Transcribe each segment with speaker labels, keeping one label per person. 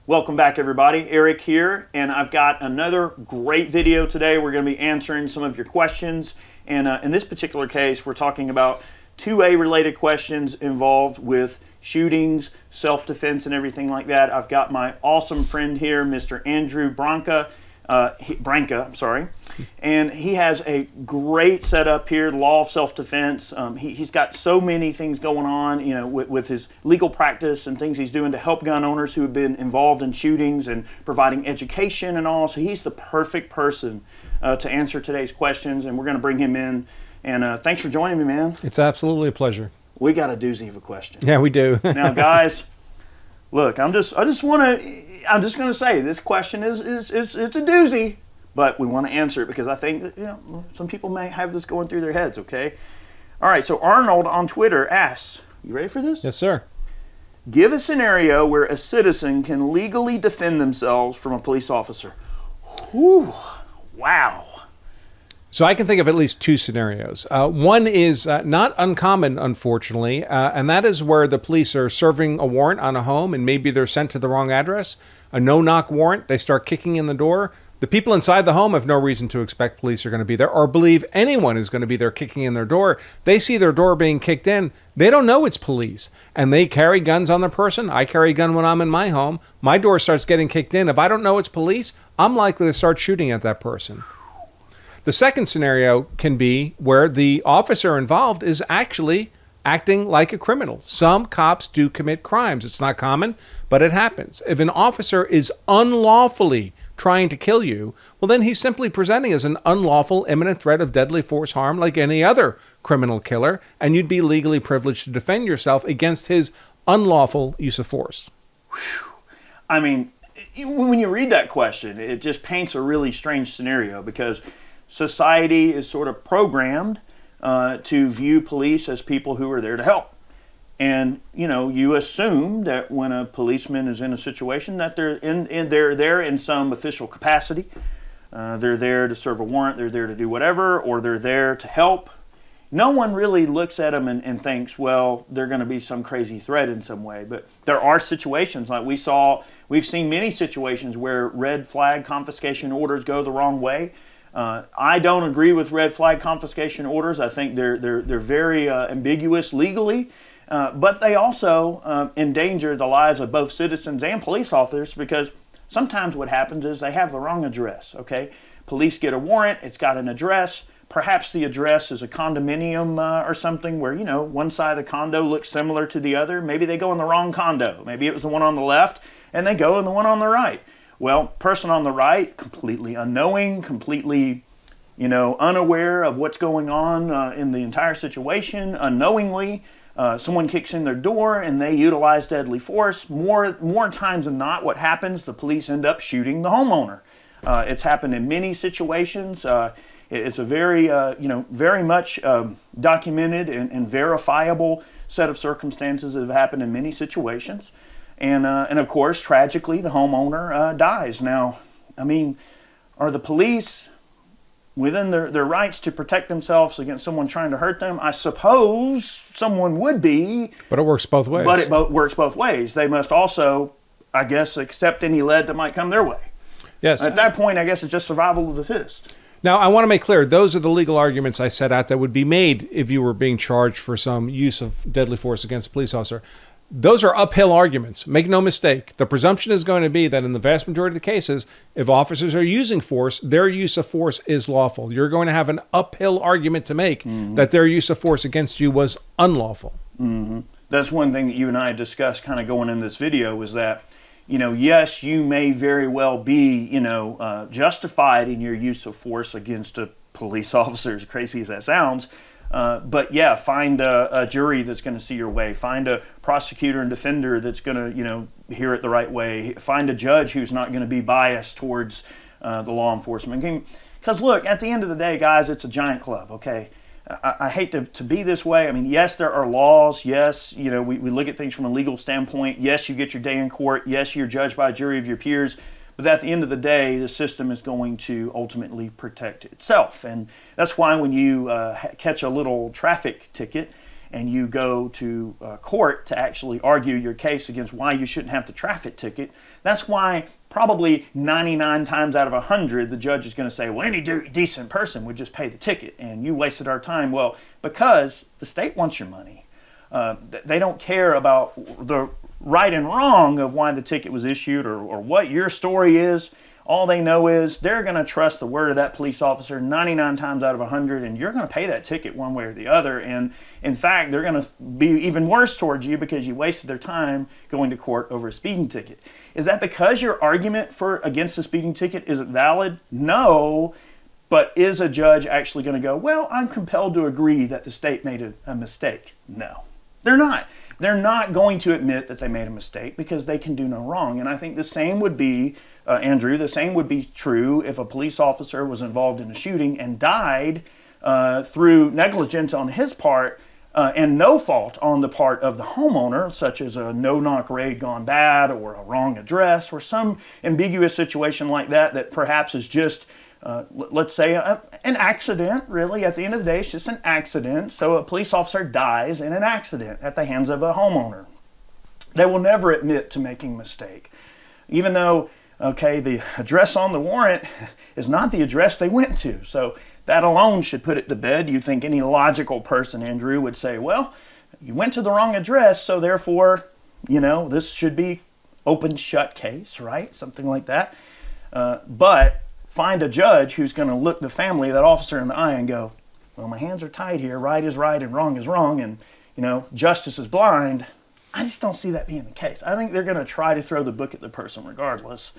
Speaker 1: Welcome back, everybody. Eric here, and I've got another great video today. We're going to be answering some of your questions, and in this particular case, we're talking about 2A related questions involved with shootings, self-defense, and everything like that. I've got my awesome friend here, Mr. Andrew Branca, and he has a great setup here, law of self-defense. He's got so many things going on, you know, with his legal practice and things he's doing to help gun owners who have been involved in shootings and providing education and all. So he's the perfect person to answer today's questions, and we're going to bring him in. And thanks for joining me, man.
Speaker 2: It's absolutely a pleasure.
Speaker 1: We got a doozy of a question.
Speaker 2: Yeah, we do.
Speaker 1: Now, guys, look, I'm just going to say this question is it's a doozy, but we want to answer it because I think some people may have this going through their heads. Okay, all right. So Arnold on Twitter asks, "You ready for this?"
Speaker 2: Yes, sir.
Speaker 1: Give a scenario where a citizen can legally defend themselves from a police officer. Whew, wow.
Speaker 2: So I can think of at least two scenarios. One is not uncommon, unfortunately, and that is where the police are serving a warrant on a home and maybe they're sent to the wrong address. A no-knock warrant, they start kicking in the door. The people inside the home have no reason to expect police are going to be there or believe anyone is going to be there kicking in their door. They see their door being kicked in. They don't know it's police, and they carry guns on their person. I carry a gun when I'm in my home. My door starts getting kicked in. If I don't know it's police, I'm likely to start shooting at that person. The second scenario can be where the officer involved is actually acting like a criminal. Some cops do commit crimes. It's not common, but it happens. If an officer is unlawfully trying to kill you, well, then he's simply presenting as an unlawful imminent threat of deadly force harm like any other criminal killer, and you'd be legally privileged to defend yourself against his unlawful use of force.
Speaker 1: I mean, when you read that question, it just paints a really strange scenario because society is sort of programmed to view police as people who are there to help. And, you assume that when a policeman is in a situation that they're there in some official capacity. They're there to serve a warrant, they're there to do whatever, or they're there to help. No one really looks at them and thinks, well, they're going to be some crazy threat in some way. But there are situations like we've seen many situations where red flag confiscation orders go the wrong way. I don't agree with red flag confiscation orders. I think they're very ambiguous legally, but they also endanger the lives of both citizens and police officers because sometimes what happens is they have the wrong address. Okay, police get a warrant. It's got an address. Perhaps the address is a condominium or something where one side of the condo looks similar to the other. Maybe they go in the wrong condo. Maybe it was the one on the left, and they go in the one on the right. Well, person on the right, completely unknowing, completely, unaware of what's going on in the entire situation, unknowingly, someone kicks in their door and they utilize deadly force. More times than not, what happens, the police end up shooting the homeowner. It's happened in many situations. It's a very, very much documented and verifiable set of circumstances that have happened in many situations. And of course, tragically, the homeowner dies. Now, I mean, are the police within their rights to protect themselves against someone trying to hurt them? I suppose someone would be.
Speaker 2: But it works both ways.
Speaker 1: But it works both ways. They must also, I guess, accept any lead that might come their way.
Speaker 2: Yes.
Speaker 1: At that point, I guess it's just survival of the fittest.
Speaker 2: Now, I want to make clear, those are the legal arguments I set out that would be made if you were being charged for some use of deadly force against a police officer. Those are uphill arguments. Make no mistake. The presumption is going to be that in the vast majority of the cases, if officers are using force, their use of force is lawful. You're going to have an uphill argument to make that their use of force against you was unlawful.
Speaker 1: Mm-hmm. That's one thing that you and I discussed kind of going in this video was that, yes, you may very well be, justified in your use of force against a police officer, as crazy as that sounds. But yeah, find a jury that's going to see your way. Find a prosecutor and defender that's going to, hear it the right way. Find a judge who's not going to be biased towards the law enforcement. Because look, at the end of the day, guys, it's a giant club, okay? I hate to be this way. I mean, yes, there are laws. Yes, we look at things from a legal standpoint. Yes, you get your day in court. Yes, you're judged by a jury of your peers. But at the end of the day, the system is going to ultimately protect itself. And that's why when you catch a little traffic ticket and you go to court to actually argue your case against why you shouldn't have the traffic ticket, that's why probably 99 times out of 100 the judge is going to say, well, any decent person would just pay the ticket, and you wasted our time. Well, because the state wants your money. They don't care about the right and wrong of why the ticket was issued or what your story is. All they know is they're going to trust the word of that police officer 99 times out of 100, and you're going to pay that ticket one way or the other. And in fact, they're going to be even worse towards you because you wasted their time going to court over a speeding ticket. Is that because your argument against the speeding ticket isn't valid? No. But is a judge actually going to go, well, I'm compelled to agree that the state made a mistake? No, they're not. They're not going to admit that they made a mistake because they can do no wrong. And I think the same would be, Andrew, the same would be true if a police officer was involved in a shooting and died through negligence on his part and no fault on the part of the homeowner, such as a no-knock raid gone bad or a wrong address or some ambiguous situation like that perhaps is just let's say an accident. Really, at the end of the day, it's just an accident. So a police officer dies in an accident at the hands of a homeowner. They will never admit to making a mistake, even though, okay, the address on the warrant is not the address they went to. So that alone should put it to bed. You think any logical person, Andrew, would say, well, you went to the wrong address, so therefore, this should be open shut case, right? Something like that. But find a judge who's going to look the family, that officer, in the eye and go, well, my hands are tied here. Right is right and wrong is wrong. And, justice is blind. I just don't see that being the case. I think they're going to try to throw the book at the person regardless.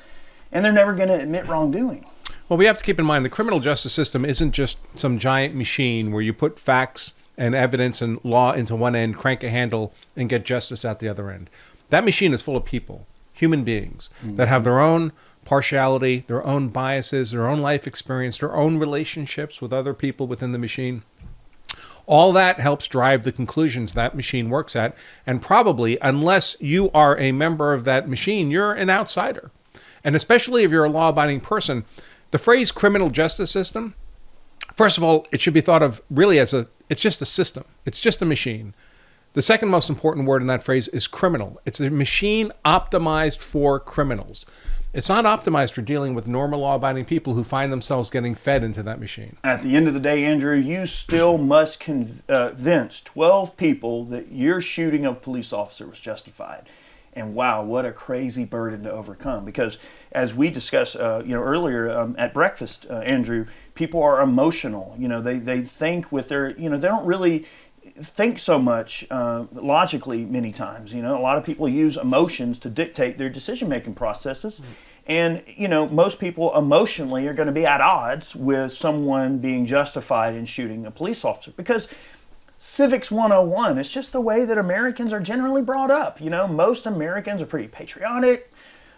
Speaker 1: And they're never going to admit wrongdoing.
Speaker 2: Well, we have to keep in mind the criminal justice system isn't just some giant machine where you put facts and evidence and law into one end, crank a handle, and get justice out the other end. That machine is full of people, human beings, that have their own partiality, their own biases, their own life experience, their own relationships with other people within the machine. All that helps drive the conclusions that machine works at. And probably, unless you are a member of that machine, you're an outsider. And especially if you're a law-abiding person, the phrase criminal justice system, first of all, it should be thought of really as it's just a system. It's just a machine. The second most important word in that phrase is criminal. It's a machine optimized for criminals. It's not optimized for dealing with normal law-abiding people who find themselves getting fed into that machine.
Speaker 1: At the end of the day, Andrew, you still must convince 12 people that your shooting of a police officer was justified. And wow, what a crazy burden to overcome. Because as we discussed earlier at breakfast, Andrew, people are emotional. They think with their, they don't really think so much logically many times. A lot of people use emotions to dictate their decision-making processes. And, most people emotionally are going to be at odds with someone being justified in shooting a police officer. Because Civics 101, it's just the way that Americans are generally brought up. Most Americans are pretty patriotic.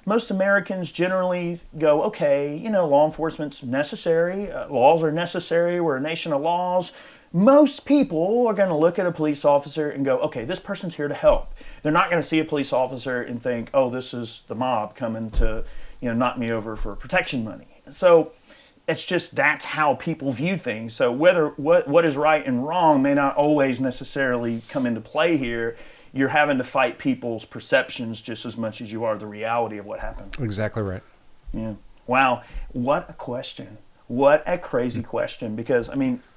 Speaker 1: Most Americans generally go, okay, law enforcement's necessary. Laws are necessary. We're a nation of laws. Most people are going to look at a police officer and go, okay, this person's here to help. They're not going to see a police officer and think, oh, this is the mob coming to, knock me over for protection money. So it's just that's how people view things. So what is right and wrong may not always necessarily come into play here. You're having to fight people's perceptions just as much as you are the reality of what happened.
Speaker 2: Exactly right.
Speaker 1: Yeah. Wow. What a question. What a crazy question. Because,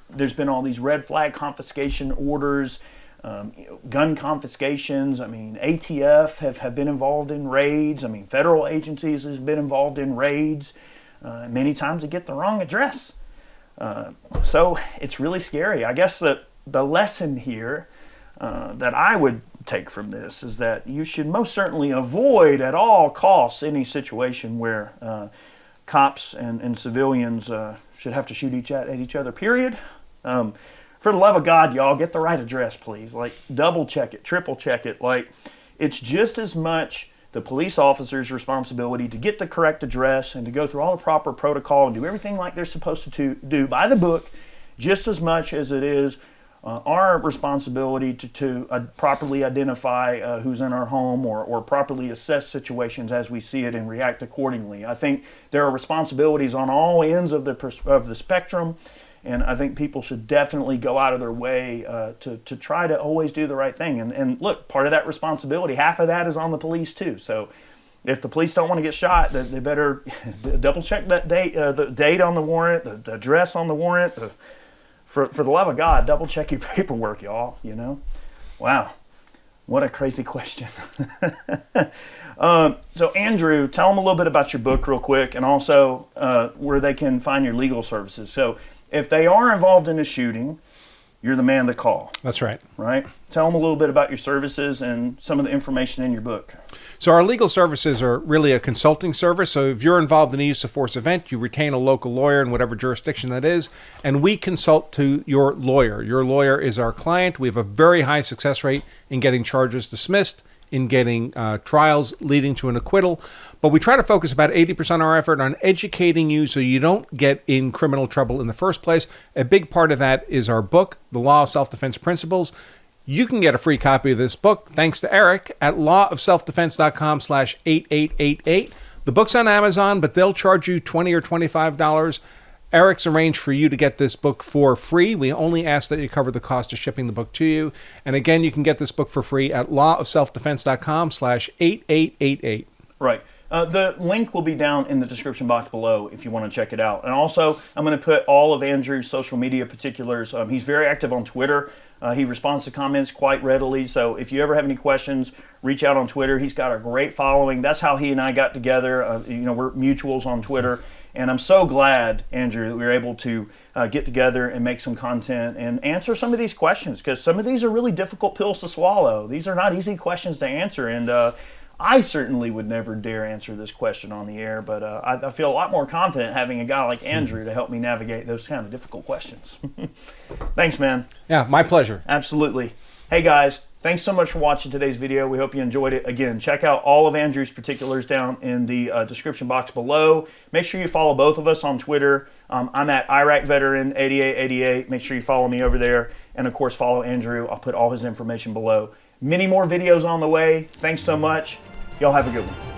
Speaker 1: there's been all these red flag confiscation orders, gun confiscations. ATF have been involved in raids. Federal agencies have been involved in raids. Many times they get the wrong address. So it's really scary. I guess the lesson here that I would take from this is that you should most certainly avoid at all costs any situation where cops and civilians should have to shoot at each other, period. For the love of God, y'all, get the right address, please. Double check it, triple check it. It's just as much the police officer's responsibility to get the correct address and to go through all the proper protocol and do everything like they're supposed to do by the book, just as much as it is our responsibility to properly identify who's in our home or properly assess situations as we see it and react accordingly. I think there are responsibilities on all ends of the spectrum, And I think people should definitely go out of their way to try to always do the right thing. And look, part of that responsibility, half of that is on the police too. So if the police don't want to get shot, they better double check that date, the date on the warrant, the address on the warrant. For the love of God, double check your paperwork, y'all. You know, wow, what a crazy question. So Andrew, tell them a little bit about your book real quick, and also where they can find your legal services. So if they are involved in a shooting, you're the man to call.
Speaker 2: That's right.
Speaker 1: Right? Tell them a little bit about your services and some of the information in your book.
Speaker 2: So our legal services are really a consulting service. So if you're involved in a use of force event, you retain a local lawyer in whatever jurisdiction that is, and we consult to your lawyer. Your lawyer is our client. We have a very high success rate in getting charges dismissed, in getting trials leading to an acquittal. But we try to focus about 80% of our effort on educating you so you don't get in criminal trouble in the first place. A big part of that is our book, The Law of Self-Defense Principles. You can get a free copy of this book, thanks to Eric, at lawofselfdefense.com/8888. The book's on Amazon, but they'll charge you $20 or $25. Eric's arranged for you to get this book for free. We only ask that you cover the cost of shipping the book to you. And again, you can get this book for free at lawofselfdefense.com/8888.
Speaker 1: Right. The link will be down in the description box below if you want to check it out. And also, I'm going to put all of Andrew's social media particulars. He's very active on Twitter. He responds to comments quite readily. So if you ever have any questions, reach out on Twitter. He's got a great following. That's how he and I got together. We're mutuals on Twitter. And I'm so glad, Andrew, that we were able to get together and make some content and answer some of these questions, because some of these are really difficult pills to swallow. These are not easy questions to answer. And I certainly would never dare answer this question on the air, but I feel a lot more confident having a guy like Andrew to help me navigate those kind of difficult questions. Thanks, man.
Speaker 2: Yeah, my pleasure.
Speaker 1: Absolutely. Hey, guys, thanks so much for watching today's video. We hope you enjoyed it. Again, check out all of Andrew's particulars down in the description box below. Make sure you follow both of us on Twitter. I'm at Iraq Veteran 8888. Make sure you follow me over there. And, of course, follow Andrew. I'll put all his information below. Many more videos on the way. Thanks so much. Y'all have a good one.